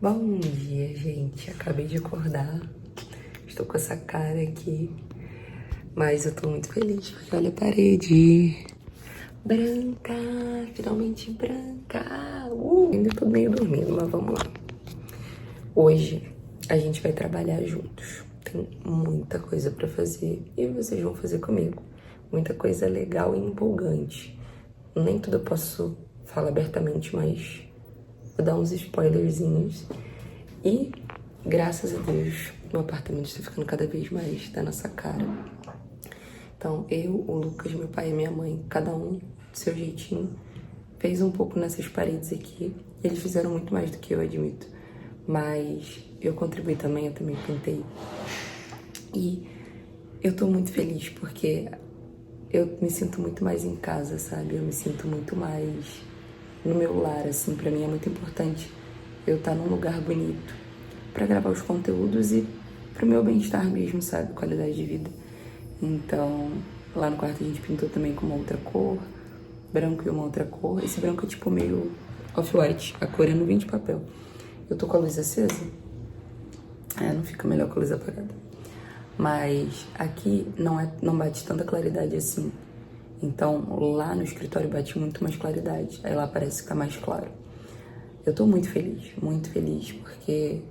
Bom dia, gente. Acabei de acordar. Estou com essa cara aqui. Mas eu tô muito feliz porque olha a parede. Branca, finalmente branca. Ainda tô meio dormindo, mas vamos lá. Hoje a gente vai trabalhar juntos. Tem muita coisa pra fazer e vocês vão fazer comigo. Muita coisa legal e empolgante. Nem tudo eu posso falar abertamente, mas vou dar uns spoilerzinhos. E, graças a Deus, o apartamento está ficando cada vez mais da nossa cara. Então, eu, o Lucas, meu pai e minha mãe, cada um do seu jeitinho, fez um pouco nessas paredes aqui. Eles fizeram muito mais do que eu, admito. Mas eu contribuí também, eu também pintei. E eu tô muito feliz porque eu me sinto muito mais em casa, sabe? Eu me sinto muito mais no meu lar, assim. Pra mim é muito importante eu estar num lugar bonito pra gravar os conteúdos e pro meu bem-estar mesmo, sabe? Qualidade de vida. Então, lá no quarto a gente pintou também com uma outra cor, branco e uma outra cor. Esse branco é tipo meio off-white, a cor é no 20 papel. Eu tô com a luz acesa, não fica melhor com a luz apagada. Mas aqui não bate tanta claridade assim. Então, lá no escritório bate muito mais claridade. Aí lá parece ficar mais claro. Eu tô muito feliz, porque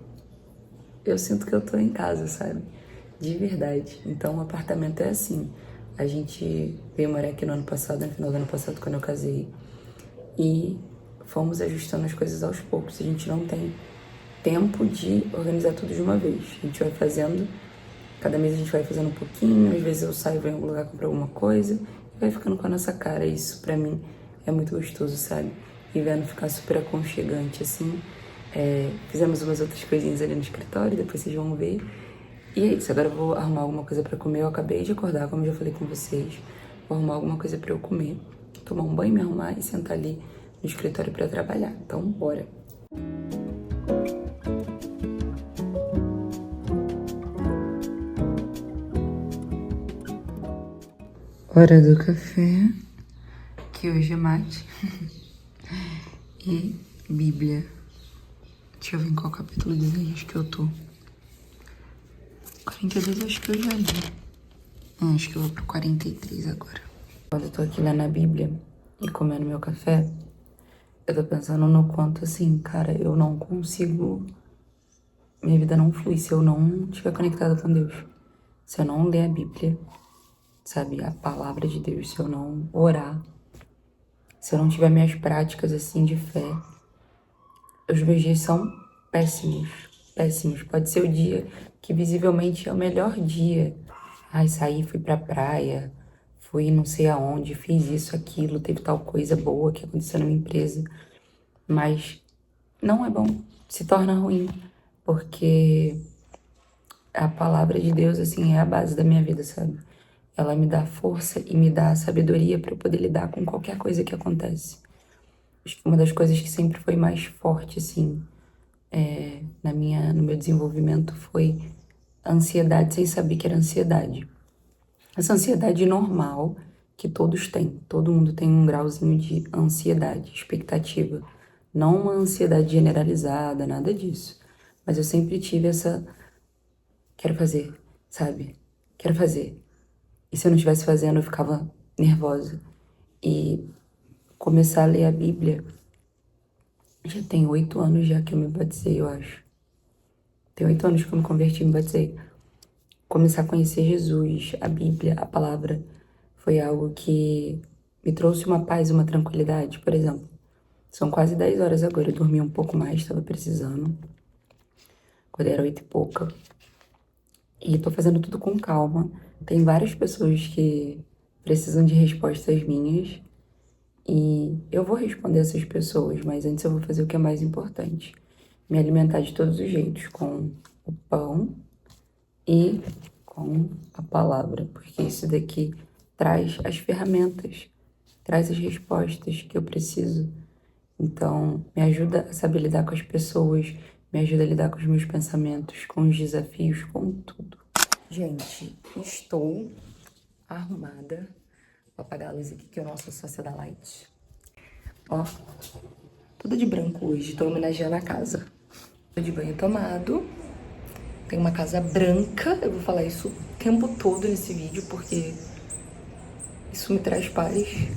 eu sinto que eu tô em casa, sabe? De verdade. Então, o apartamento é assim. A gente veio morar aqui no ano passado, no final do ano passado, quando eu casei. E fomos ajustando as coisas aos poucos. A gente não tem tempo de organizar tudo de uma vez. A gente vai fazendo, cada mês a gente vai fazendo um pouquinho. Às vezes eu saio, vou em algum lugar comprar alguma coisa. E vai ficando com a nossa cara. Isso, pra mim, é muito gostoso, sabe? E vendo ficar super aconchegante, assim. Fizemos umas outras coisinhas ali no escritório, depois vocês vão ver. E é isso, agora eu vou arrumar alguma coisa pra comer. Eu acabei de acordar, como já falei com vocês. Vou arrumar alguma coisa pra eu comer, tomar um banho, me arrumar e sentar ali no escritório pra trabalhar. Então, bora! Hora do café, que hoje é mate. E Bíblia. Deixa eu ver em qual capítulo de Isaías que eu tô. 42 acho que eu já li. Acho que eu vou pro 43 agora. Quando eu tô aqui lendo a Bíblia e comendo meu café, eu tô pensando no quanto, assim, cara, eu não consigo... Minha vida não flui se eu não estiver conectada com Deus. Se eu não ler a Bíblia, sabe, a palavra de Deus, se eu não orar, se eu não tiver minhas práticas, assim, de fé, os meus dias são péssimos, péssimos. Pode ser o dia que visivelmente é o melhor dia. Ai, saí, fui pra praia, fui não sei aonde, fiz isso, aquilo, teve tal coisa boa que aconteceu na minha empresa. Mas não é bom, se torna ruim, porque a palavra de Deus, assim, é a base da minha vida, sabe? Ela me dá força e me dá sabedoria para eu poder lidar com qualquer coisa que acontece. Acho que uma das coisas que sempre foi mais forte, assim, no meu desenvolvimento foi a ansiedade sem saber que era ansiedade. Essa ansiedade normal que todos têm. Todo mundo tem um grauzinho de ansiedade, expectativa. Não uma ansiedade generalizada, nada disso. Mas eu sempre tive essa... Quero fazer, sabe? Quero fazer. E se eu não estivesse fazendo, eu ficava nervosa. E começar a ler a Bíblia, já tem 8 anos já que eu me batizei, eu acho. Tem 8 anos que eu me converti e me batizei. Começar a conhecer Jesus, a Bíblia, a palavra, foi algo que me trouxe uma paz, uma tranquilidade. Por exemplo, são quase 10 horas agora, eu dormi um pouco mais, estava precisando. Quando era 8 e pouca. E tô fazendo tudo com calma. Tem várias pessoas que precisam de respostas minhas. E eu vou responder essas pessoas, mas antes eu vou fazer o que é mais importante. Me alimentar de todos os jeitos, com o pão e com a palavra. Porque isso daqui traz as ferramentas, traz as respostas que eu preciso. Então, me ajuda a saber lidar com as pessoas, me ajuda a lidar com os meus pensamentos, com os desafios, com tudo. Gente, estou arrumada. Vou apagar a luz aqui que eu não sou sócia da Light. Ó, toda de branco hoje, tô homenageando a casa. Tô de banho tomado. Tem uma casa branca. Eu vou falar isso o tempo todo nesse vídeo, porque isso me traz paz.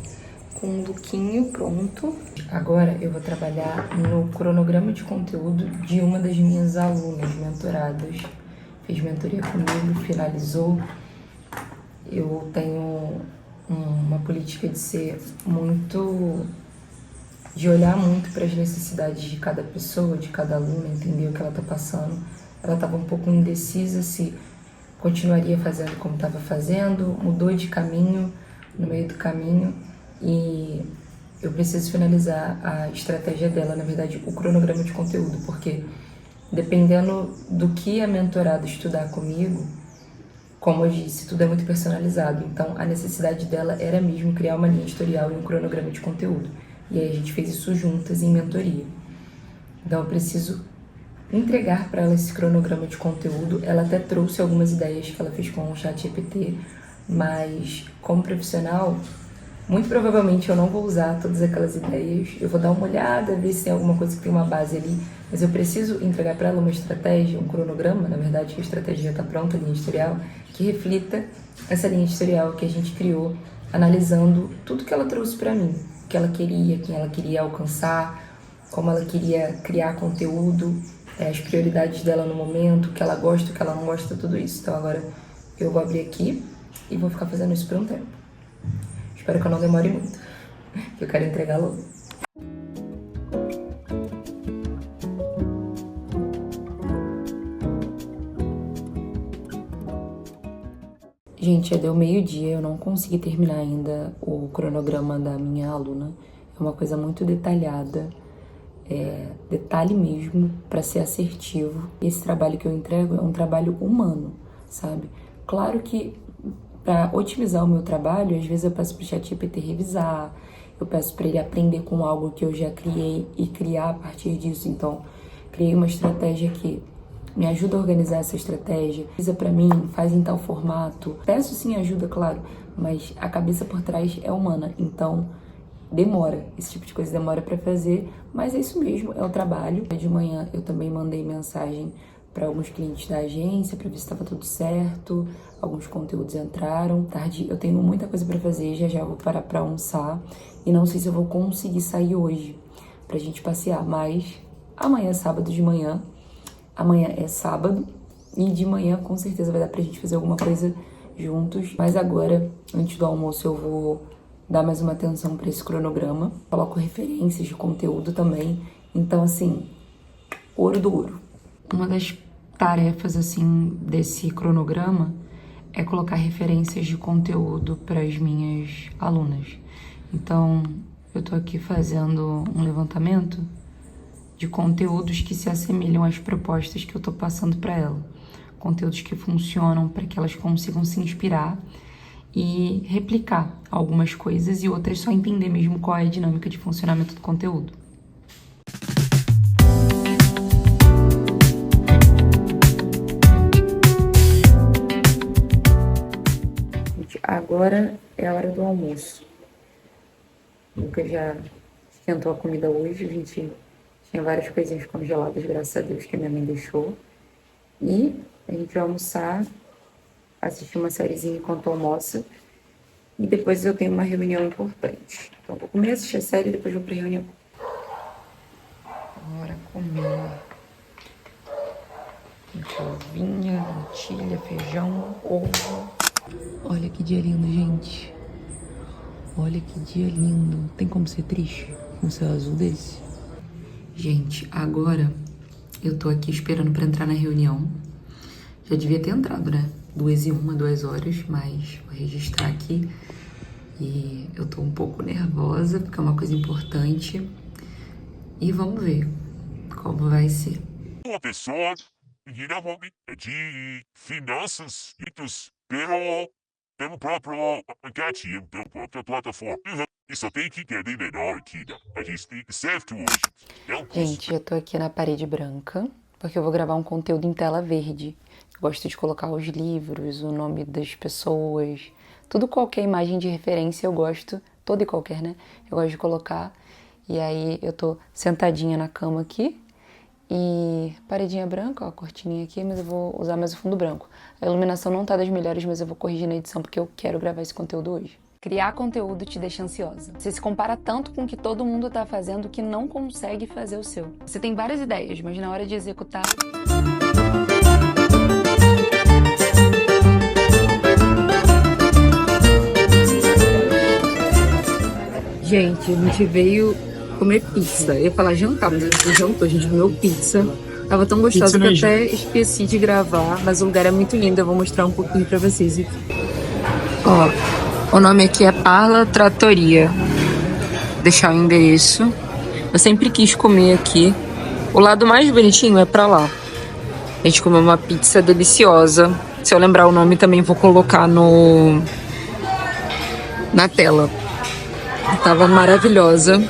Com um lookinho pronto. Agora eu vou trabalhar no cronograma de conteúdo de uma das minhas alunas mentoradas. Fez mentoria comigo, finalizou. Eu tenho uma política de ser muito... de olhar muito para as necessidades de cada pessoa, de cada aluna, entender o que ela tá passando. Ela estava um pouco indecisa se continuaria fazendo como estava fazendo, mudou de caminho no meio do caminho e eu preciso finalizar a estratégia dela, na verdade, o cronograma de conteúdo, porque dependendo do que a mentorada estudar comigo, como eu disse, tudo é muito personalizado, então a necessidade dela era mesmo criar uma linha editorial e um cronograma de conteúdo. E aí a gente fez isso juntas em mentoria. Então eu preciso entregar para ela esse cronograma de conteúdo. Ela até trouxe algumas ideias que ela fez com o ChatGPT, mas como profissional, muito provavelmente eu não vou usar todas aquelas ideias. Eu vou dar uma olhada, ver se tem alguma coisa que tem uma base ali, mas eu preciso entregar para ela uma estratégia, um cronograma, na verdade, que a estratégia já está pronta, a linha editorial, que reflita essa linha editorial que a gente criou, analisando tudo que ela trouxe para mim, o que ela queria, quem ela queria alcançar, como ela queria criar conteúdo, as prioridades dela no momento, o que ela gosta, o que ela não gosta, tudo isso. Então agora eu vou abrir aqui e vou ficar fazendo isso por um tempo. Espero que eu não demore muito, que eu quero entregar logo. Gente, já deu meio-dia, eu não consegui terminar ainda o cronograma da minha aluna. É uma coisa muito detalhada, detalhe mesmo, para ser assertivo. Esse trabalho que eu entrego é um trabalho humano, sabe? Claro que para otimizar o meu trabalho, às vezes eu peço para o ChatGPT revisar, eu peço para ele aprender com algo que eu já criei e criar a partir disso. Então, criei uma estratégia que me ajuda a organizar essa estratégia, avisa para mim, faz em tal formato. Peço sim ajuda, claro, mas a cabeça por trás é humana, então demora, esse tipo de coisa demora para fazer, mas é isso mesmo, é o trabalho. De manhã eu também mandei mensagem para alguns clientes da agência para ver se estava tudo certo, alguns conteúdos entraram. Tarde eu tenho muita coisa para fazer, já vou parar para almoçar e não sei se eu vou conseguir sair hoje pra gente passear, mas amanhã é sábado de manhã, amanhã é sábado e de manhã com certeza vai dar pra gente fazer alguma coisa juntos. Mas agora, antes do almoço, eu vou dar mais uma atenção para esse cronograma. Coloco referências de conteúdo também. Então, assim, ouro do ouro. Uma das tarefas, assim, desse cronograma é colocar referências de conteúdo para as minhas alunas. Então, eu tô aqui fazendo um levantamento de conteúdos que se assemelham às propostas que eu tô passando para ela. Conteúdos que funcionam para que elas consigam se inspirar e replicar algumas coisas e outras só entender mesmo qual é a dinâmica de funcionamento do conteúdo. Agora é a hora do almoço. O Lucas já esquentou a comida hoje, a gente tinha várias coisinhas congeladas, graças a Deus, que a minha mãe deixou. E a gente vai almoçar, assistir uma sériezinha enquanto almoça. E depois eu tenho uma reunião importante. Então, vou comer, assistir a série e depois vou pra reunião. Bora comer. Ovinha, lentilha, feijão, ovo. Olha que dia lindo, gente. Olha que dia lindo. Tem como ser triste com um céu azul desse? Gente, agora eu tô aqui esperando pra entrar na reunião. Já devia ter entrado, né? 2h01, 2 horas, mas vou registrar aqui. E eu tô um pouco nervosa, porque é uma coisa importante. E vamos ver como vai ser. Olá, pessoal. Menina nome de finanças e pelo próprio aplicativo, pela própria plataforma. E só tem que entender melhor aqui, né? A gente tem que certo hoje. Gente, eu tô aqui na parede branca, porque eu vou gravar um conteúdo em tela verde. Eu gosto de colocar os livros, o nome das pessoas, tudo qualquer imagem de referência eu gosto, toda e qualquer, né? Eu gosto de colocar. E aí eu tô sentadinha na cama aqui E paredinha branca, ó, cortininha aqui, mas eu vou usar mais o fundo branco. A iluminação não tá das melhores, mas eu vou corrigir na edição porque eu quero gravar esse conteúdo hoje. Criar conteúdo te deixa ansiosa. Você se compara tanto com o que todo mundo tá fazendo que não consegue fazer o seu. Você tem várias ideias, mas na hora de executar... Gente, a gente veio comer pizza. Eu ia falar jantar, mas a gente jantou, a gente comeu pizza. Tava tão gostoso que eu até esqueci de gravar, mas o lugar é muito lindo, eu vou mostrar um pouquinho pra vocês aqui. Ó, o nome aqui é Parla Trattoria. Vou deixar o endereço. Eu sempre quis comer aqui. O lado mais bonitinho é pra lá. A gente comeu uma pizza deliciosa. Se eu lembrar o nome também vou colocar na tela. Tava maravilhosa.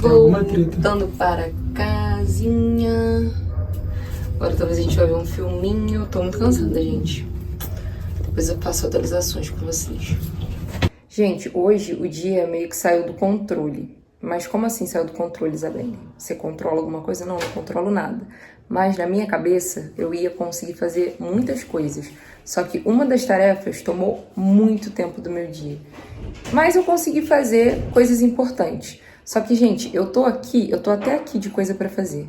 Voltando para casinha. Agora talvez a gente vai ver um filminho. Tô muito cansada, gente. Depois eu passo atualizações com vocês. Gente, hoje o dia meio que saiu do controle. Mas como assim saiu do controle, Isabelle? Você controla alguma coisa? Não, não controlo nada. Mas na minha cabeça eu ia conseguir fazer muitas coisas. Só que uma das tarefas tomou muito tempo do meu dia. Mas eu consegui fazer coisas importantes. Só que, gente, eu tô até aqui de coisa pra fazer.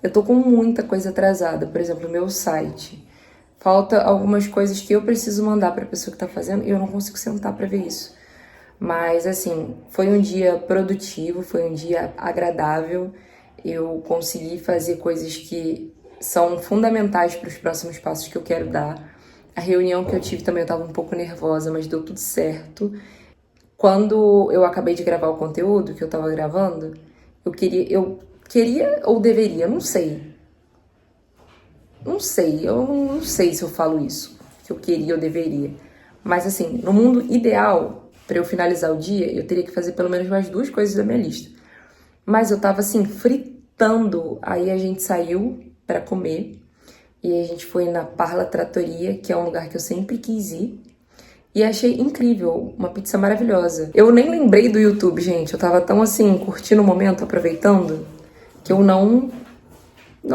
Eu tô com muita coisa atrasada. Por exemplo, o meu site. Falta algumas coisas que eu preciso mandar pra pessoa que tá fazendo e eu não consigo sentar pra ver isso. Mas, assim, foi um dia produtivo, foi um dia agradável. Eu consegui fazer coisas que são fundamentais para os próximos passos que eu quero dar. A reunião que eu tive também eu tava um pouco nervosa, mas deu tudo certo. Quando eu acabei de gravar o conteúdo que eu tava gravando, eu queria ou deveria, não sei. Eu não sei se eu falo isso, que eu queria ou deveria. Mas assim, no mundo ideal, pra eu finalizar o dia, eu teria que fazer pelo menos mais 2 coisas da minha lista. Mas eu tava assim, fritando. Aí a gente saiu pra comer e a gente foi na Parla Trattoria, que é um lugar que eu sempre quis ir. E achei incrível, uma pizza maravilhosa. Eu nem lembrei do YouTube, gente. Eu tava tão assim, curtindo o momento, aproveitando, que eu não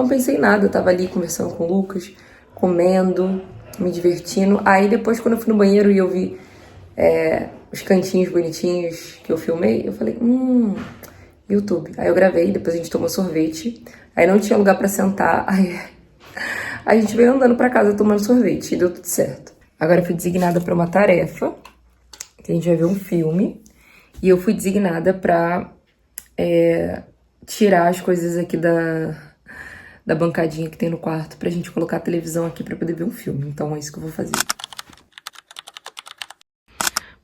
pensei em nada. Eu tava ali conversando com o Lucas, comendo, me divertindo. Aí depois, quando eu fui no banheiro e eu vi os cantinhos bonitinhos que eu filmei, eu falei, YouTube. Aí eu gravei, depois a gente tomou sorvete. Aí não tinha lugar pra sentar, aí a gente veio andando pra casa tomando sorvete e deu tudo certo. Agora eu fui designada pra uma tarefa, que a gente vai ver um filme. E eu fui designada pra tirar as coisas aqui da bancadinha que tem no quarto pra gente colocar a televisão aqui pra poder ver um filme. Então é isso que eu vou fazer.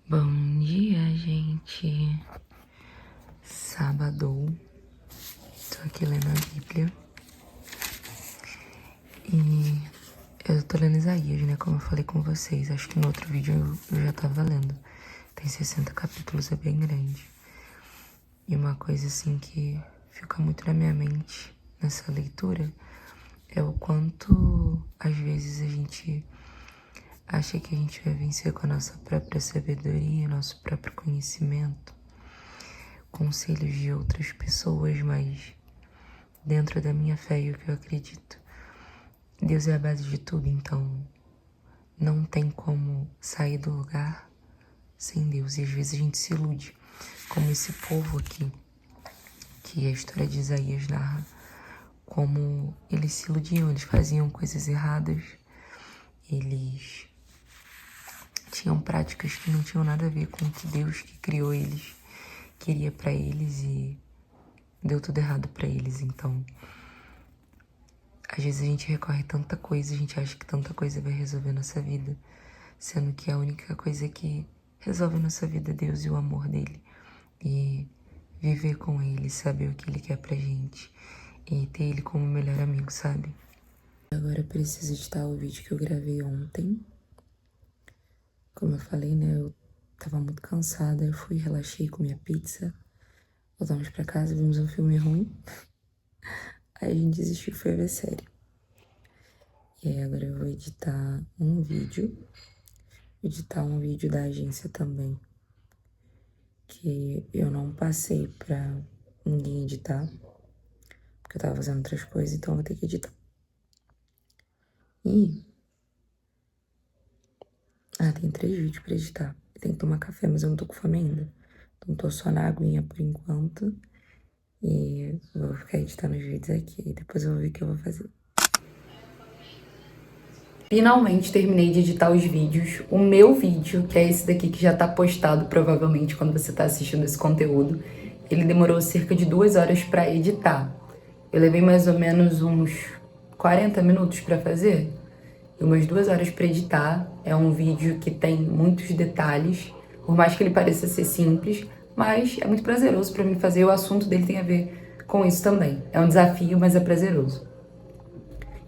Bom dia, gente. Sábado. Tô aqui lendo a Bíblia. E eu tô lendo Isaías, né? Como eu falei com vocês. Acho que no outro vídeo eu já tava lendo. Tem 60 capítulos, é bem grande. E uma coisa assim que fica muito na minha mente nessa leitura é o quanto às vezes a gente acha que a gente vai vencer com a nossa própria sabedoria, nosso próprio conhecimento, conselhos de outras pessoas, mas dentro da minha fé e o que eu acredito, Deus é a base de tudo, então não tem como sair do lugar sem Deus. E às vezes a gente se ilude, como esse povo aqui, que a história de Isaías narra, como eles se iludiam, eles faziam coisas erradas, eles tinham práticas que não tinham nada a ver com o que Deus que criou eles queria pra eles e deu tudo errado pra eles. Então, às vezes a gente recorre a tanta coisa, a gente acha que tanta coisa vai resolver nossa vida, sendo que a única coisa que resolve nossa vida é Deus e o amor dele. E viver com ele, saber o que ele quer pra gente e ter ele como melhor amigo, sabe? Agora eu preciso editar o vídeo que eu gravei ontem. Como eu falei, né, eu tava muito cansada, eu fui, relaxei, comi a pizza. Voltamos pra casa, vimos um filme ruim. Aí a gente desistiu e foi ver série. E aí agora eu vou editar um vídeo. Editar um vídeo da agência também. Que eu não passei pra ninguém editar. Porque eu tava fazendo outras coisas, então eu vou ter que editar. E... tem 3 vídeos pra editar. Eu tenho que tomar café, mas eu não tô com fome ainda. Então tô só na aguinha por enquanto. E vou ficar editando os vídeos aqui. E depois eu vou ver o que eu vou fazer. Finalmente terminei de editar os vídeos. O meu vídeo, que é esse daqui que já tá postado provavelmente quando você tá assistindo esse conteúdo, ele demorou cerca de 2 horas pra editar. Eu levei mais ou menos uns 40 minutos pra fazer. E umas 2 horas pra editar. É um vídeo que tem muitos detalhes, por mais que ele pareça ser simples, mas é muito prazeroso pra mim fazer. O assunto dele tem a ver com isso também. É um desafio, mas é prazeroso.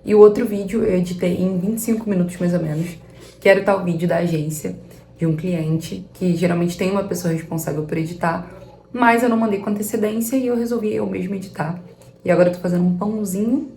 E o outro vídeo eu editei em 25 minutos mais ou menos, que era o tal vídeo da agência, de um cliente, que geralmente tem uma pessoa responsável por editar, mas eu não mandei com antecedência e eu resolvi eu mesma editar. E agora eu tô fazendo um pãozinho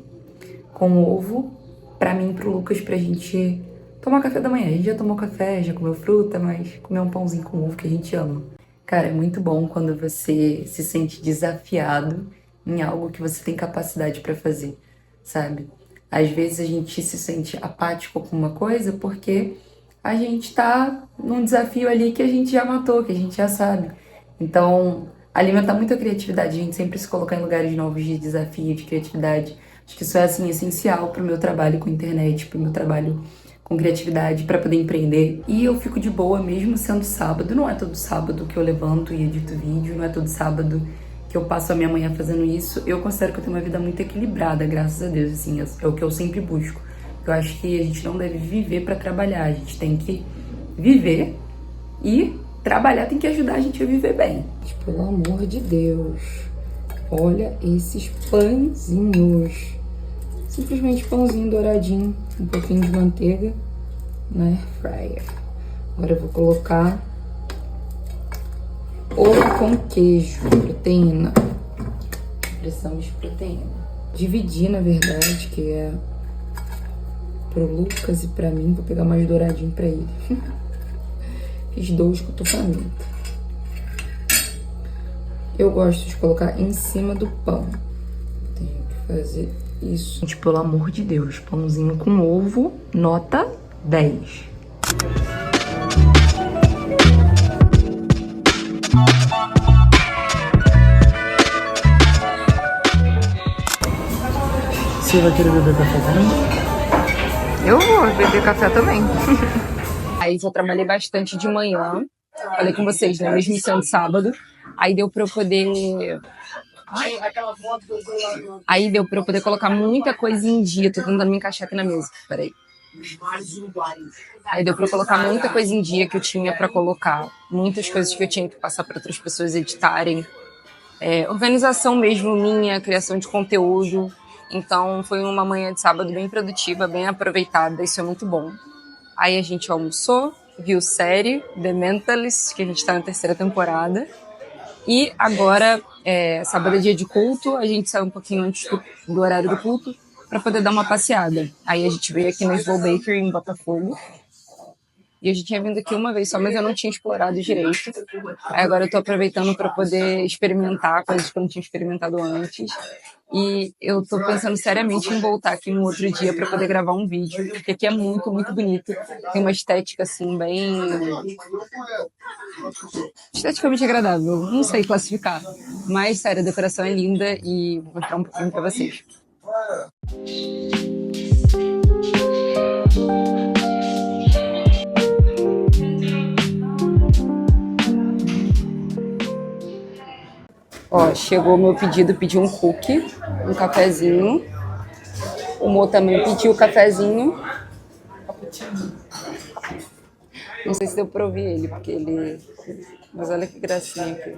com ovo pra mim e pro Lucas pra gente tomar café da manhã. A gente já tomou café, já comeu fruta, mas comer um pãozinho com ovo que a gente ama. Cara, é muito bom quando você se sente desafiado em algo que você tem capacidade pra fazer, sabe? Às vezes a gente se sente apático com uma coisa porque a gente tá num desafio ali que a gente já matou, que a gente já sabe. Então, alimentar muito a criatividade, a gente sempre se colocar em lugares novos de desafio, de criatividade. Acho que isso é, assim, essencial pro meu trabalho com internet, pro meu trabalho com criatividade, pra poder empreender. E eu fico de boa mesmo sendo sábado. Não é todo sábado que eu levanto e edito vídeo, não é todo sábado que eu passo a minha manhã fazendo isso. Eu considero que eu tenho uma vida muito equilibrada, graças a Deus, assim, é o que eu sempre busco. Eu acho que a gente não deve viver pra trabalhar, a gente tem que viver e trabalhar tem que ajudar a gente a viver bem. Pelo amor de Deus, olha esses pãezinhos. Simplesmente pãozinho douradinho, um pouquinho de manteiga na air fryer. Agora eu vou colocar ovo com queijo, proteína. Precisamos de proteína. Dividir, na verdade, que é pro Lucas e pra mim. Vou pegar mais douradinho pra ele. Fiz 2 que eu tô faminta. Eu gosto de colocar em cima do pão. Tenho que fazer isso. Gente, pelo amor de Deus, pãozinho com ovo, nota 10. Você vai querer beber café também? Eu vou beber café também. Aí já trabalhei bastante de manhã. Falei com vocês, né? Mesmo sendo sábado. Aí deu pra eu poder... Aí deu pra eu poder colocar muita coisa em dia. Tô tentando me encaixar aqui na mesa. Peraí. Aí deu pra eu colocar muita coisa em dia que eu tinha pra colocar. Muitas coisas que eu tinha que passar pra outras pessoas editarem. Organização mesmo minha, criação de conteúdo. Então foi uma manhã de sábado bem produtiva, bem aproveitada. Isso é muito bom. Aí a gente almoçou, viu série, The Mentalist, que a gente tá na 3ª temporada. E agora, sábado é dia de culto, a gente saiu um pouquinho antes do horário do culto para poder dar uma passeada. Aí a gente veio aqui no Slow Bakery, em Botafogo. E eu já tinha vindo aqui uma vez só, mas eu não tinha explorado direito. Aí agora eu tô aproveitando para poder experimentar coisas que eu não tinha experimentado antes. E eu tô pensando seriamente em voltar aqui no outro dia para poder gravar um vídeo, porque aqui é muito, muito bonito. Tem uma estética, assim, bem... esteticamente agradável. Não sei classificar. Mas, sério, a decoração é linda e vou mostrar um pouquinho para vocês. Ó, chegou o meu pedido, pedi um cookie, um cafezinho. O Mo também pediu o cafezinho. Não sei se deu pra ouvir ele, porque ele... Mas olha que gracinha aqui.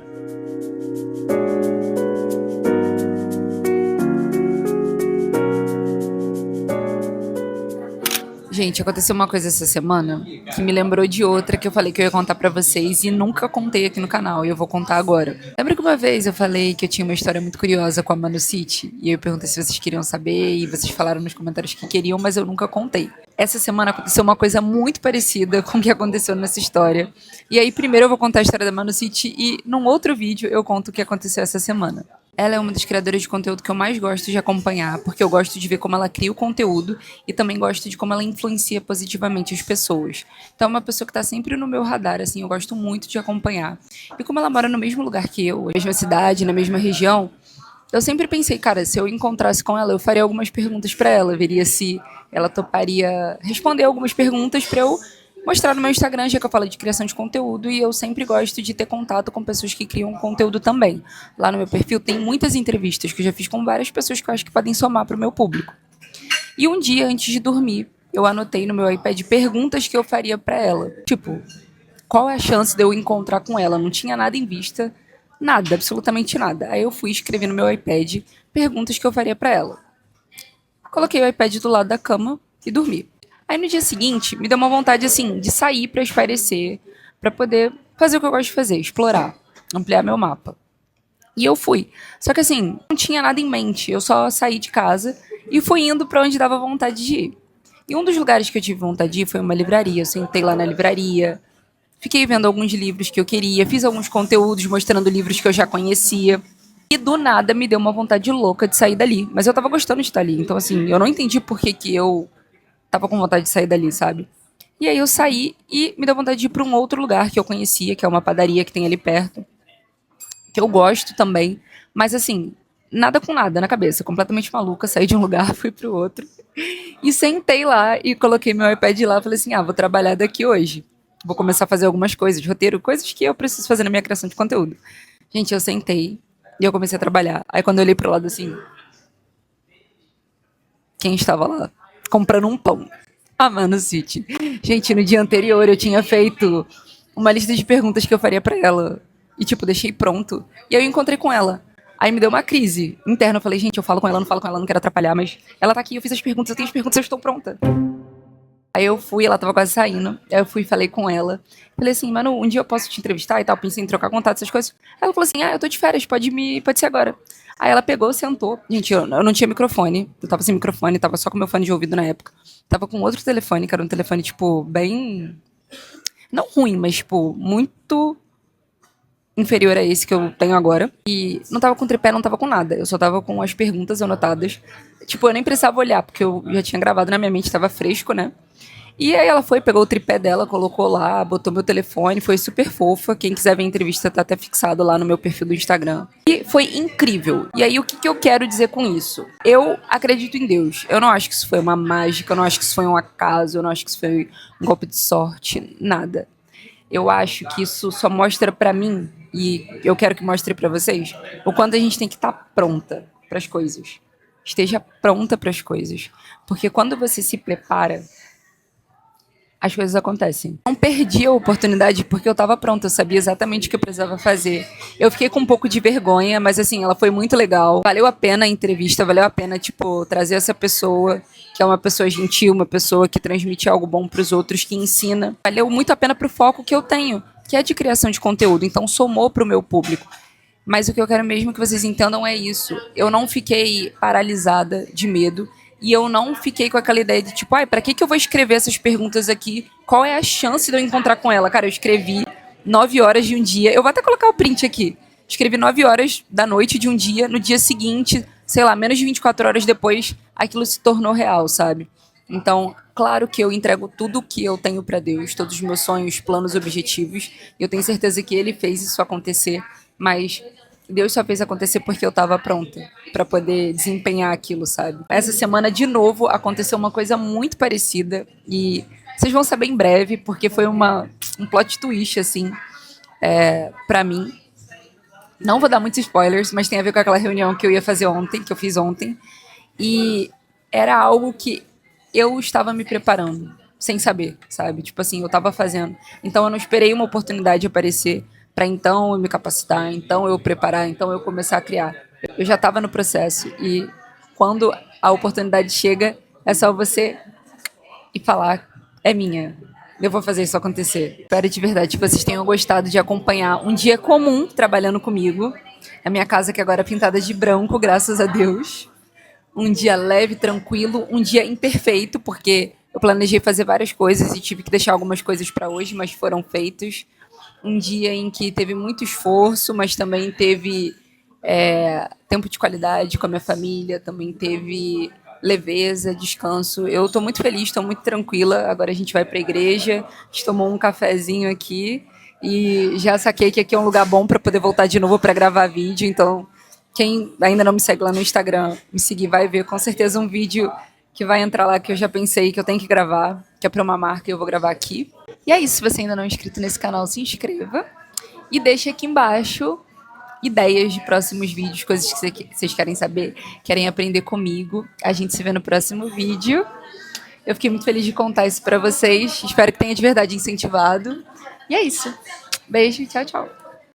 Gente, aconteceu uma coisa essa semana que me lembrou de outra que eu falei que eu ia contar pra vocês e nunca contei aqui no canal e eu vou contar agora. Lembra que uma vez eu falei que eu tinha uma história muito curiosa com a Manu City e eu perguntei se vocês queriam saber e vocês falaram nos comentários que queriam, mas eu nunca contei. Essa semana aconteceu uma coisa muito parecida com o que aconteceu nessa história. E aí primeiro eu vou contar a história da Manu City e num outro vídeo eu conto o que aconteceu essa semana. Ela é uma das criadoras de conteúdo que eu mais gosto de acompanhar, porque eu gosto de ver como ela cria o conteúdo e também gosto de como ela influencia positivamente as pessoas. Então é uma pessoa que está sempre no meu radar, assim, eu gosto muito de acompanhar. E como ela mora no mesmo lugar que eu, na mesma cidade, na mesma região, eu sempre pensei, cara, se eu encontrasse com ela, eu faria algumas perguntas para ela, veria se ela toparia responder algumas perguntas para eu mostrar no meu Instagram, já que eu falo de criação de conteúdo, e eu sempre gosto de ter contato com pessoas que criam conteúdo também. Lá no meu perfil tem muitas entrevistas que eu já fiz com várias pessoas que eu acho que podem somar para o meu público. E um dia, antes de dormir, eu anotei no meu iPad perguntas que eu faria para ela. Tipo, qual é a chance de eu encontrar com ela? Não tinha nada em vista, nada, absolutamente nada. Aí eu fui escrever no meu iPad perguntas que eu faria para ela. Coloquei o iPad do lado da cama e dormi. Aí no dia seguinte, me deu uma vontade assim de sair para espairecer, para poder fazer o que eu gosto de fazer, explorar, ampliar meu mapa. E eu fui. Só que assim, não tinha nada em mente, eu só saí de casa e fui indo para onde dava vontade de ir. E um dos lugares que eu tive vontade de ir foi uma livraria. Eu sentei lá na livraria, fiquei vendo alguns livros que eu queria, fiz alguns conteúdos mostrando livros que eu já conhecia. E do nada me deu uma vontade louca de sair dali. Mas eu tava gostando de estar ali. Então, assim, eu não entendi por que, que eu tava com vontade de sair dali, sabe? E aí eu saí e me deu vontade de ir pra um outro lugar que eu conhecia, que é uma padaria que tem ali perto, que eu gosto também. Mas assim, nada com nada na cabeça, completamente maluca, saí de um lugar, fui pro outro. E sentei lá e coloquei meu iPad lá e falei assim: ah, vou trabalhar daqui hoje. Vou começar a fazer algumas coisas, roteiro, coisas que eu preciso fazer na minha criação de conteúdo. Gente, eu sentei e eu comecei a trabalhar. Aí quando eu olhei pro lado assim, quem estava lá? Comprando um pão. A Manu City. Gente, no dia anterior eu tinha feito uma lista de perguntas que eu faria pra ela. E, tipo, deixei pronto. E aí eu encontrei com ela. Aí me deu uma crise interna. Eu falei, gente, eu falo com ela, não falo com ela, não quero atrapalhar, mas ela tá aqui, eu fiz as perguntas, eu tenho as perguntas, eu estou pronta. Aí eu fui, ela tava quase saindo. Aí eu fui e falei com ela. Falei assim, Manu, um dia eu posso te entrevistar e tal. Pensei em trocar contato, essas coisas. Aí ela falou assim, ah, eu tô de férias, pode ser agora. Aí ela pegou, sentou. Gente, eu não tinha microfone. Eu tava sem microfone, tava só com meu fone de ouvido na época. Tava com outro telefone, que era um telefone, tipo, bem... Não ruim, mas, tipo, muito inferior a esse que eu tenho agora. E não tava com tripé, não tava com nada. Eu só tava com as perguntas anotadas. Tipo, eu nem precisava olhar, porque eu já tinha gravado na minha mente, tava fresco, né? E aí ela foi, pegou o tripé dela, colocou lá, botou meu telefone, foi super fofa. Quem quiser ver a entrevista tá até fixado lá no meu perfil do Instagram. E foi incrível. E aí o que eu quero dizer com isso? Eu acredito em Deus. Eu não acho que isso foi uma mágica, eu não acho que isso foi um acaso, eu não acho que isso foi um golpe de sorte, nada. Eu acho que isso só mostra pra mim, e eu quero que mostre pra vocês, o quanto a gente tem que estar pronta pras coisas. Esteja pronta pras coisas. Porque quando você se prepara, as coisas acontecem. Não perdi a oportunidade porque eu estava pronta, eu sabia exatamente o que eu precisava fazer. Eu fiquei com um pouco de vergonha, mas assim, ela foi muito legal. Valeu a pena a entrevista, valeu a pena, tipo, trazer essa pessoa, que é uma pessoa gentil, uma pessoa que transmite algo bom para os outros, que ensina. Valeu muito a pena pro foco que eu tenho, que é de criação de conteúdo, então somou pro meu público. Mas o que eu quero mesmo que vocês entendam é isso. Eu não fiquei paralisada de medo. E eu não fiquei com aquela ideia de tipo, ai, pra que eu vou escrever essas perguntas aqui? Qual é a chance de eu encontrar com ela? Cara, eu escrevi 9 horas de um dia. Eu vou até colocar o print aqui. Escrevi 9 horas da noite de um dia. No dia seguinte, sei lá, menos de 24 horas depois, aquilo se tornou real, sabe? Então, claro que eu entrego tudo o que eu tenho pra Deus, todos os meus sonhos, planos, objetivos. E eu tenho certeza que Ele fez isso acontecer. Mas Deus só fez acontecer porque eu tava pronta pra poder desempenhar aquilo, sabe? Essa semana, de novo, aconteceu uma coisa muito parecida e vocês vão saber em breve, porque foi um plot twist, assim, pra mim. Não vou dar muitos spoilers, mas tem a ver com aquela reunião que eu ia fazer ontem, que eu fiz ontem, e era algo que eu estava me preparando, sem saber, sabe? Tipo assim, eu tava fazendo. Então eu não esperei uma oportunidade aparecer para então eu me capacitar, então eu preparar, então eu começar a criar. Eu já estava no processo e quando a oportunidade chega, é só você e falar, é minha. Eu vou fazer isso acontecer. Espero de verdade que vocês tenham gostado de acompanhar um dia comum trabalhando comigo. A minha casa que agora é pintada de branco, graças a Deus. Um dia leve, tranquilo, um dia imperfeito, porque eu planejei fazer várias coisas e tive que deixar algumas coisas para hoje, mas foram feitos. Um dia em que teve muito esforço, mas também teve tempo de qualidade com a minha família, também teve leveza, descanso. Eu estou muito feliz, estou muito tranquila. Agora a gente vai para a igreja, a gente tomou um cafezinho aqui e já saquei que aqui é um lugar bom para poder voltar de novo para gravar vídeo. Então, quem ainda não me segue lá no Instagram, me seguir, vai ver com certeza um vídeo que vai entrar lá que eu já pensei que eu tenho que gravar, que é para uma marca e eu vou gravar aqui. E é isso, se você ainda não é inscrito nesse canal, se inscreva e deixe aqui embaixo ideias de próximos vídeos, coisas que vocês querem saber, querem aprender comigo. A gente se vê no próximo vídeo. Eu fiquei muito feliz de contar isso para vocês. Espero que tenha de verdade incentivado. E é isso. Beijo, tchau, tchau.